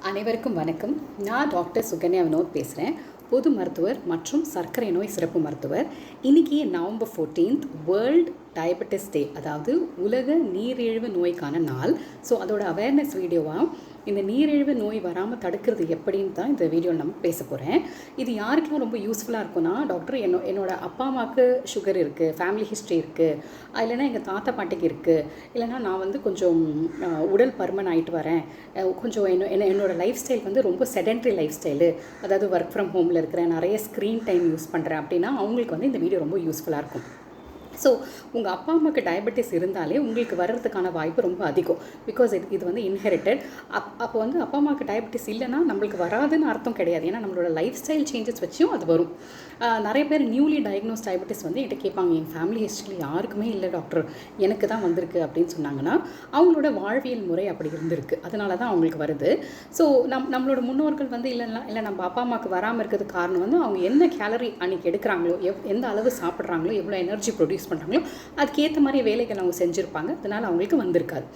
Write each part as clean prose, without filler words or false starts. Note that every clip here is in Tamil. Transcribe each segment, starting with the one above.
அனைவருக்கும் வணக்கம். நான் டாக்டர் சுகன்யா வினோத் பேசுகிறேன். பொது மருத்துவர் மற்றும் சர்க்கரை நோய் சிறப்பு மருத்துவர். இன்றைக்கி நவம்பர் 14 வேர்ல்ட் டயபெட்டிஸ் டே, அதாவது உலக நீரிழிவு நோய்க்கான நாள். ஸோ அதோட அவேர்னஸ் வீடியோவாக இந்த நீரிழிவு நோய் வராமல் தடுக்கிறது எப்படின்னு தான் இந்த வீடியோவில் நம்ம பேச போகிறேன். இது யாருக்கெல்லாம் ரொம்ப யூஸ்ஃபுல்லாக இருக்கும்னா, டாக்டர் என்னோட அப்பா அம்மாவுக்கு சுகர் இருக்குது, ஃபேமிலி ஹிஸ்ட்ரி இருக்குது, இல்லைனா எங்கள் தாத்தா பாட்டிக்கு இருக்குது, இல்லைனா நான் வந்து கொஞ்சம் உடல் பருமன் ஆகிட்டு வரேன், கொஞ்சம் என்னோடய லைஃப் ஸ்டைல் வந்து ரொம்ப செடென்ட்ரி லைஃப் ஸ்டைலு, அதாவது ஒர்க் ஃப்ரம் ஹோமில் இருக்கிறேன், நிறைய ஸ்க்ரீன் டைம் யூஸ் பண்ணுறேன் அப்படின்னா அவங்களுக்கு வந்து இந்த வீடியோ ரொம்ப யூஸ்ஃபுல்லாக இருக்கும். ஸோ உங்கள் அப்பா அம்மாவுக்கு டயபெட்டிஸ் இருந்தாலே உங்களுக்கு வர்றதுக்கான வாய்ப்பு ரொம்ப அதிகம். பிகாஸ் இது வந்து இன்ஹெரிட்டட். அப்போ வந்து அப்பா அம்மாவுக்கு டயபெட்டிஸ் இல்லைன்னா நம்மளுக்கு வராதுன்னு அர்த்தம் கிடையாது. ஏன்னா நம்மளோட லைஃப் ஸ்டைல் சேஞ்சஸ் வச்சும் அது வரும். நிறைய பேர் நியூலி டயக்னோஸ் டயபெட்டிஸ் வந்து என்கிட்ட கேட்பாங்க, என் ஃபேமிலி ஹிஸ்ட்ரியில் யாருக்குமே இல்லை டாக்டர், எனக்கு தான் வந்திருக்கு அப்படின்னு சொன்னாங்கன்னா அவங்களோட வாழ்வியல் முறை அப்படி இருந்திருக்கு, அதனால தான் அவங்களுக்கு வருது. ஸோ நம்மளோட முன்னோர்கள் வந்து இல்லை நம்ம அப்பா அம்மாவுக்கு வராமல் இருக்கிறதுக்கு காரணம் வந்து அவங்க என்ன கேலரி அன்றைக்கி எடுக்கிறாங்களோ, எந்த அளவு சாப்பிட்றாங்களோ, எவ்வளோ எனர்ஜி ப்ரொடியூஸ் பண்ணுறாங்களோ அதுக்கேற்ற மாதிரி வேலைகள் அவங்க செஞ்சுருப்பாங்க, அதனால் அவங்களுக்கு வந்திருக்காது.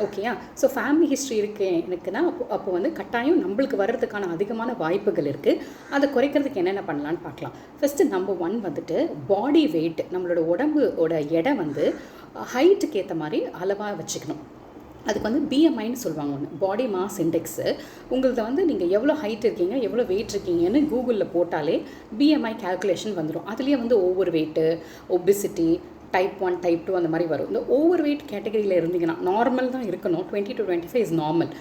ஓகேயா? ஸோ ஃபேமிலி ஹிஸ்ட்ரி இருக்குது எனக்குன்னா அப்போ வந்து கட்டாயம் நம்மளுக்கு வர்றதுக்கான அதிகமான வாய்ப்புகள் இருக்குது. அதை குறைக்கிறதுக்கு என்னென்ன பண்ணலான்னு பார்க்கலாம். ஃபஸ்ட்டு நம்பர் 1 வந்துட்டு பாடி வெயிட். நம்மளோட உடம்போட எடை வந்து ஹைட்டுக்கு ஏற்ற மாதிரி அளவாக வச்சுக்கணும். அதுக்கு வந்து பிஎம்ஐன்னு சொல்லுவாங்க, ஒன்று பாடி மாஸ் இண்டெக்ஸு. உங்களது வந்து நீங்கள் எவ்வளோ ஹைட் இருக்கீங்க, எவ்வளோ வெயிட் இருக்கீங்கன்னு கூகுளில் போட்டாலே பிஎம்ஐ கேல்குலேஷன் வந்துடும். அதுலேயே வந்து over weight, obesity, type 1 type 2 அந்த மாதிரி வரும். இந்த ஓவர் வெயிட் கேட்டகரியில் இருந்தீங்கன்னா நார்மல் தான் இருக்கணும். 20 to 25 இஸ் நார்மல்.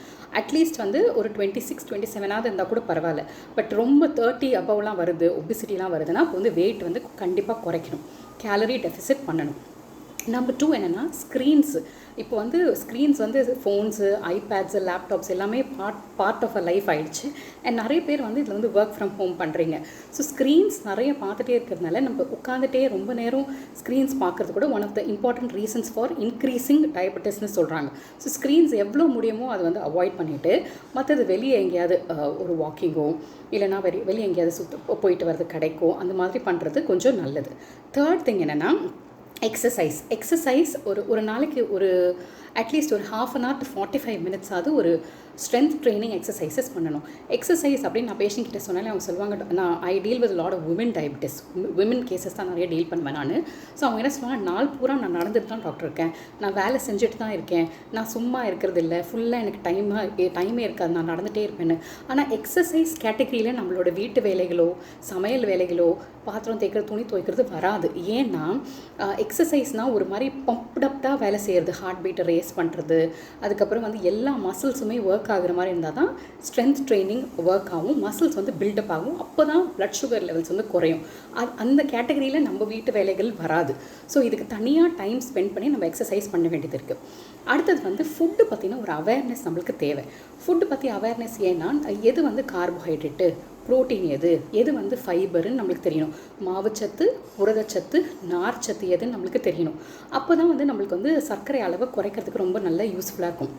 அட்லீஸ்ட் வந்து ஒரு 26, 27 இருந்தால் கூட பரவாயில்ல. பட் ரொம்ப 30 அபவ்லாம் வருது, ஒபிசிட்டிலாம் வருதுன்னா அப்போ வந்து வெயிட் வந்து கண்டிப்பாக குறைக்கணும், கேலரி டெஃபிசிட் பண்ணணும். நம்பர் 2 என்னென்னா ஸ்க்ரீன்ஸு. இப்போ வந்து ஸ்க்ரீன்ஸ் வந்து ஃபோன்ஸு, ஐபேட்ஸு, லேப்டாப்ஸ் எல்லாமே பார்ட் ஆஃப் அ லைஃப் ஆகிடுச்சு. அண்ட் நிறைய பேர் வந்து இதில் வந்து ஒர்க் ஃப்ரம் ஹோம் பண்ணுறீங்க. ஸோ ஸ்க்ரீன்ஸ் நிறைய பார்த்துட்டே இருக்கிறதுனால நம்ம உட்காந்துட்டே ரொம்ப நேரம் ஸ்க்ரீன்ஸ் பார்க்குறது கூட one of the important reasons for increasing டயபெட்டிஸ்னு சொல்கிறாங்க. ஸோ ஸ்க்ரீன்ஸ் எவ்வளோ முடியுமோ அதை வந்து அவாய்ட் பண்ணிவிட்டு மற்றது வெளியே எங்கேயாவது ஒரு வாக்கிங்கோ இல்லைனா வெளியே எங்கேயாவது போயிட்டு வர்றது கிடைக்கோ அந்த மாதிரி பண்ணுறது கொஞ்சம் நல்லது. தேர்ட் திங் என்னென்னா எக்ஸசைஸ். ஒரு நாளைக்கு ஒரு அட்லீஸ்ட் ஒரு 1/2 hour to 45 minutes ஆகுது ஒரு ஸ்ட்ரென்த் ட்ரைனிங் எக்ஸசைசஸ் பண்ணணும். எக்ஸசைஸ் அப்படின்னு நான் பேஷண்ட் கிட்ட சொன்னாலே அவங்க சொல்லுவாங்க, நான் I deal with lot of women diabetes, women cases தான் நிறைய டீல் பண்ணுவேன் நான். ஸோ அவங்க என்ன சொல்லுவாங்க, நாள் பூரா நான் நடந்துட்டு தான் டாக்டர் இருக்கேன், நான் வேலை செஞ்சுட்டு தான் இருக்கேன், நான் சும்மா இருக்கிறது இல்லை, ஃபுல்லாக எனக்கு டைமே இருக்காது, நான் நடந்துகிட்டே இருப்பேன்னு. ஆனால் எக்ஸசைஸ் கேட்டகரியில் நம்மளோட வீட்டு வேலைகளோ, சமையல் வேலைகளோ, பாத்திரம் தேய்க்கிறது, துணி துவைக்கிறது வராது. ஏன்னா எக்ஸசைஸ்னால் ஒரு மாதிரி பம்ப்டப்டாக வேலை செய்கிறது, ஹார்ட் பீட்டை ரேஸ் பண்ணுறது, அதுக்கப்புறம் வந்து எல்லா மசில்ஸுமே ஒர்க் ஆகுற மாதிரி இருந்தால் தான் ஸ்ட்ரென்த் ட்ரைனிங் ஒர்க் ஆகும், மசில்ஸ் வந்து பில்டப் ஆகும், அப்போ தான் பிளட் சுகர் லெவல்ஸ் வந்து குறையும். அந்த கேட்டகரியில் நம்ம வீட்டு வேலைகள் வராது. ஸோ இதுக்கு தனியாக டைம் ஸ்பெண்ட் பண்ணி நம்ம எக்ஸசைஸ் பண்ண வேண்டியது இருக்குது. அடுத்தது வந்து ஃபுட்டு பற்றின ஒரு அவேர்னஸ் நம்மளுக்கு தேவை. ஃபுட்டு பற்றி அவேர்னஸ் ஏன்னா எது வந்து கார்போஹைட்ரேட்டு, ப்ரோட்டீன் எது வந்து ஃபைபருன்னு நம்மளுக்கு தெரியணும், மாவுச்சத்து, புரதச்சத்து, நார்ச்சத்து எதுன்னு நம்மளுக்கு தெரியணும். அப்போ தான் வந்து நம்மளுக்கு வந்து சர்க்கரை அளவை குறைக்கிறதுக்கு ரொம்ப நல்ல யூஸ்ஃபுல்லாக இருக்கும்.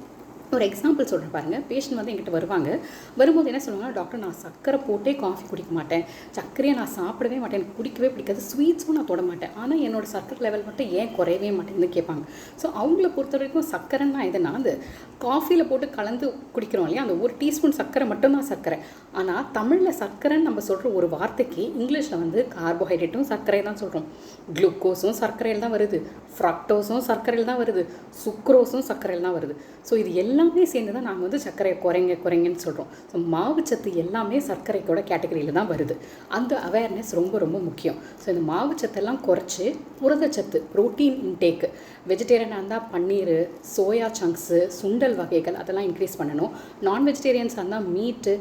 ஒரு எக்ஸாம்பிள் சொல்கிறேன் பாருங்கள். பேஷண்ட் வந்து என்கிட்ட வரும்போது என்ன சொல்லுவாங்க, டாக்டர் நான் சர்க்கரை போட்டே காஃபி குடிக்க மாட்டேன், சர்க்கரையை நான் சாப்பிடவே மாட்டேன், எனக்கு குடிக்கவே பிடிக்காது, ஸ்வீட்ஸும் நான் தொட மாட்டேன், ஆனால் என்னோடய சர்க்கரை லெவல் மட்டும் ஏன் குறையவே மாட்டேன்னு கேட்பாங்க. ஸோ அவங்கள பொறுத்த வரைக்கும் சர்க்கரைன்னா எதுனா அந்த காஃபியில் போட்டு கலந்து குடிக்கிறோம் இல்லையா, அந்த 1 டீஸ்பூன் சர்க்கரை மட்டும்தான் சர்க்கரை. ஆனால் தமிழில் சர்க்கரைன்னு நம்ம சொல்கிற ஒரு வார்த்தைக்கு இங்கிலீஷில் வந்து கார்போஹைட்ரேட்டும் சர்க்கரை தான் சொல்கிறோம், குளுக்கோஸும் சர்க்கரையில் தான் வருது, ஃப்ரக்டோஸும் சர்க்கரையில் தான் வருது, சுக்ரோஸும் சர்க்கரையில் தான் வருது. ஸோ இது எல்லாமே சேர்ந்து தான் நாங்கள் வந்து சர்க்கரையை குறைங்கன்னு சொல்கிறோம். ஸோ மாவுச்சத்து எல்லாமே சர்க்கரைக்கோட கேட்டகரியில் தான் வருது. அந்த அவேர்னஸ் ரொம்ப ரொம்ப முக்கியம். ஸோ இந்த மாவுச்சத்தெல்லாம் குறைச்சி புரதச்சத்து, ப்ரோட்டீன் இன்டேக்கு, வெஜிடேரியனாக இருந்தால் பன்னீர், சோயா சங்க்ஸு, சுண்டல் வகைகள் அதெல்லாம் இன்க்ரீஸ் பண்ணணும். நான் வெஜிடேரியன்ஸாக இருந்தால் மீட்டு,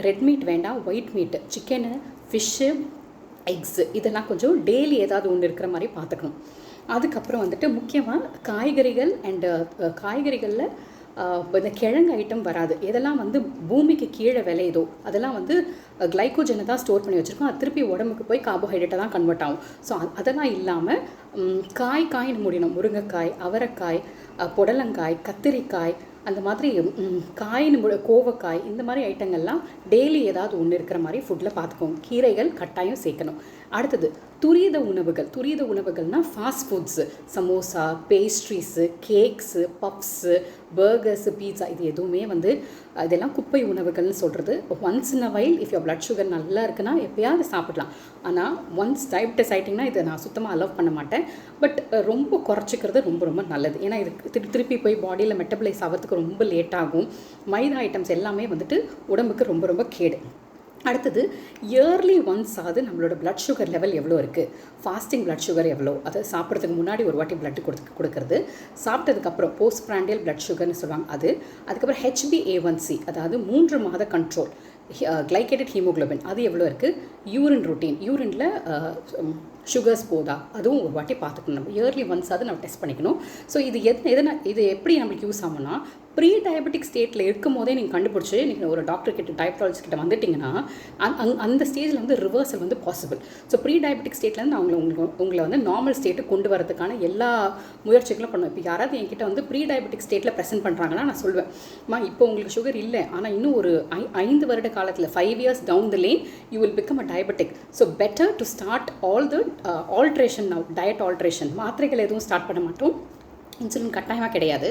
ரெட் மீட் வேண்டாம், ஒயிட் மீட்டு, சிக்கனு, ஃபிஷ்ஷு, எக்ஸு இதெல்லாம் கொஞ்சம் டெய்லி ஏதாவது ஒன்று இருக்கிற மாதிரி பார்த்துக்கணும். அதுக்கப்புறம் வந்துட்டு முக்கியமாக காய்கறிகள் காய்கறிகளில் இந்த கிழங்கு ஐட்டம் வராது. எதெல்லாம் வந்து பூமிக்கு கீழே விளையுதோ அதெல்லாம் வந்து கிளைக்கோஜனை தான் ஸ்டோர் பண்ணி வச்சுருக்கோம், அது திருப்பி உடம்புக்கு போய் கார்போஹைட்ரேட்டை தான் கன்வெர்ட் ஆகும். ஸோ அதெல்லாம் இல்லாமல் காய்னு முடியணும். முருங்கைக்காய், அவரைக்காய், புடலங்காய், கத்திரிக்காய், அந்த மாதிரி காய்னு கோவக்காய், இந்த மாதிரி ஐட்டங்கள்லாம் டெய்லி ஏதாவது ஒன்று இருக்கிற மாதிரி ஃபுட்டில் பார்த்துக்கோங்க. கீரைகள் கட்டாயம் சேர்க்கணும். அடுத்தது துரித உணவுகள்னால் fast foods, samosa, pastries, cakes, puffs, burgers, pizza இது எதுவுமே வந்து இதெல்லாம் குப்பை உணவுகள்னு சொல்கிறது. Once in a while if your blood sugar நல்லா இருக்குன்னா எப்போயாவது சாப்பிடலாம். ஆனால் ஒன்ஸ் டயபெட்டிஸ் ஆகிட்டிங்கன்னா இதை நான் சுத்தமாக அலோவ் பண்ண மாட்டேன். பட் ரொம்ப குறைச்சிக்கிறது ரொம்ப ரொம்ப நல்லது. ஏன்னா இது திருப்பி போய் பாடியில் மெட்டபலைஸ் ஆகிறதுக்கு ரொம்ப லேட் ஆகும். மைதா ஐட்டம்ஸ் எல்லாமே வந்துட்டு உடம்புக்கு ரொம்ப ரொம்ப கேடு. அடுத்தது இயர்லி ஒன்ஸ் ஆகுது நம்மளோட பிளட் சுகர் லெவல் எவ்வளோ இருக்குது, ஃபாஸ்டிங் பிளட் சுகர் எவ்வளோ, அதை சாப்பிட்றதுக்கு முன்னாடி ஒரு வாட்டி பிளட் கொடுக்கறது, சாப்பிட்டதுக்கப்புறம் போஸ்ட் பிராண்டியல் பிளட் சுகர்னு சொல்லுவாங்க அது, அதுக்கப்புறம் HbA1c அதாவது 3 மாத கண்ட்ரோல், கிளைகேட்டட் ஹீமோக்ளோபின் அது எவ்வளோ இருக்குது, யூரின் ரொட்டீன், யூரினில் சுகர்ஸ் போதா அதுவும் ஒரு வாட்டி பார்த்துக்கணும். நம்ம இயர்லி ஒன்ஸ் அது நம்ம டெஸ்ட் பண்ணிக்கணும். ஸோ இது எப்படி நம்மளுக்கு யூஸ் ஆகும்னா, ப்ரீ டயபெட்டிக் ஸ்டேட்டில் இருக்கும் போதே நீங்கள் கண்டுபிடிச்சி நீங்கள் ஒரு டாக்டர் கிட்ட டயபெட்டாலஜிஸ்ட் கிட்ட வந்துட்டிங்கன்னா அந்த ஸ்டேஜில் வந்து ரிவர்சல் வந்து பாசிபிள். ஸோ ப்ரீ டயபெட்டிக் ஸ்டேட்லேருந்து உங்களை வந்து நார்மல் ஸ்டேட்டு கொண்டு வரதுக்கான எல்லா முயற்சிகளும் பண்ணுவேன். இப்போ யாராவது என்கிட்ட வந்து ப்ரீ டயபெட்டிக் ஸ்டேட்டில் ப்ரெசென்ட் பண்ணுறாங்கன்னா நான் சொல்வேன், இப்போ உங்களுக்கு சுகர் இல்லை, ஆனால் இன்னும் ஒரு 5 வருட காலத்தில் 5 years down the lane you will become a diabetic. So better to start all the alteration now, diet alteration. மாத்திரைகள் எதுவும் ஸ்டார்ட் பண்ண மாட்டோம், இன்சுலின் கட்டாயமாக கிடையாது.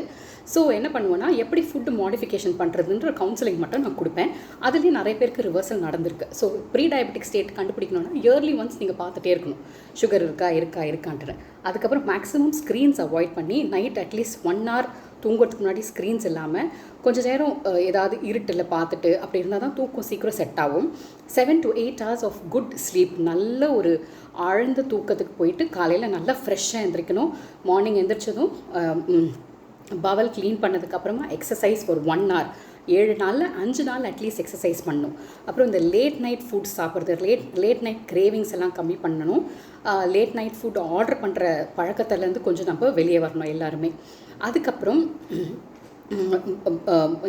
ஸோ என்ன பண்ணுவேன்னா, எப்படி ஃபுட்டு மாடிஃபிகேஷன் பண்ணுறதுன்ற கவுன்சிலிங் மட்டும் நான் கொடுப்பேன். அதுலேயும் நிறைய பேருக்கு ரிவர்சல் நடந்திருக்கு. ஸோ ப்ரீ டயபெட்டிக் ஸ்டேட் கண்டுபிடிக்கணும்னா இயர்லி ஒன்ஸ் நீங்கள் பார்த்துட்டே இருக்கணும், சுகர் இருக்கான்ட்டு. அதுக்கப்புறம் மேக்ஸிமம் ஸ்க்ரீன்ஸ் அவாய்ட் பண்ணி நைட் அட்லீஸ்ட் 1 hour தூங்குறதுக்கு முன்னாடி ஸ்க்ரீன்ஸ் இல்லாமல் கொஞ்சம் நேரம் ஏதாவது இருட்டில் பார்த்துட்டு அப்படி இருந்தால் தான் தூக்கம் சீக்கிரம் செட் ஆகும். 7 to 8 hours of good sleep, நல்ல ஒரு ஆழ்ந்த தூக்கத்துக்கு போயிட்டு காலையில் நல்லா ஃப்ரெஷ்ஷாக எழுந்திரிக்கணும். மார்னிங் எழுந்திரிச்சதும் பவல் க்ளீன் பண்ணதுக்கப்புறமா எக்ஸசைஸ் ஒரு 1 hour, 7 நாளில் 5 நாள் அட்லீஸ்ட் எக்ஸசைஸ் பண்ணணும். அப்புறம் இந்த லேட் நைட் ஃபுட் சாப்பிட்றது, லேட் நைட் கிரேவிங்ஸ் எல்லாம் கம்மி பண்ணணும். லேட் நைட் ஃபுட் ஆர்டர் பண்ணுற பழக்கத்துலேருந்து கொஞ்சம் நம்ம வெளியே வரணும் எல்லாருமே. அதுக்கப்புறம்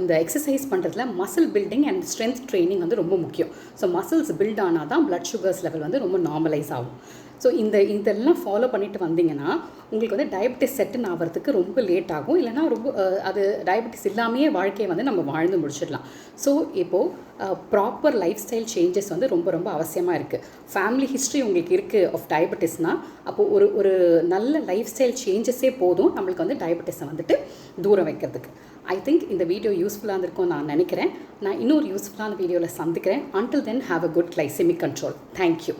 இந்த எக்ஸசைஸ் பண்ணுறதுல muscle building and strength training வந்து ரொம்ப முக்கியம். ஸோ மசில்ஸ் பில்ட் ஆனால் தான் பிளட் சுகர்ஸ் லெவல் வந்து ரொம்ப நார்மலைஸ் ஆகும். ஸோ இதெல்லாம் ஃபாலோ பண்ணிட்டு வந்தீங்கன்னா உங்களுக்கு வந்து டயபெட்டிஸ் செட்டுன்னு ஆகிறதுக்கு ரொம்ப லேட் ஆகும். இல்லைனா ரொம்ப அது டயபெட்டிஸ் இல்லாமையே வாழ்க்கையை வந்து நம்ம வாழ்ந்து முடிச்சிடலாம். ஸோ இப்போது ப்ராப்பர் லைஃப் ஸ்டைல் சேஞ்சஸ் வந்து ரொம்ப ரொம்ப அவசியமாக இருக்குது. ஃபேமிலி ஹிஸ்ட்ரி உங்களுக்கு இருக்குது ஆஃப் டயபெட்டிஸ்னால் அப்போது ஒரு நல்ல லைஃப் ஸ்டைல் சேஞ்சஸே போதும் நம்மளுக்கு வந்து டயபெட்டிஸை வந்துட்டு தூரம் வைக்கிறதுக்கு. ஐ திங்க் இந்த வீடியோ யூஸ்ஃபுல்லாக இருந்திருக்கும் நான் நினைக்கிறேன். நான் இன்னொரு யூஸ்ஃபுல்லான வீடியோவில் சந்திக்கிறேன். Until then, have a good glycemic control. Thank you.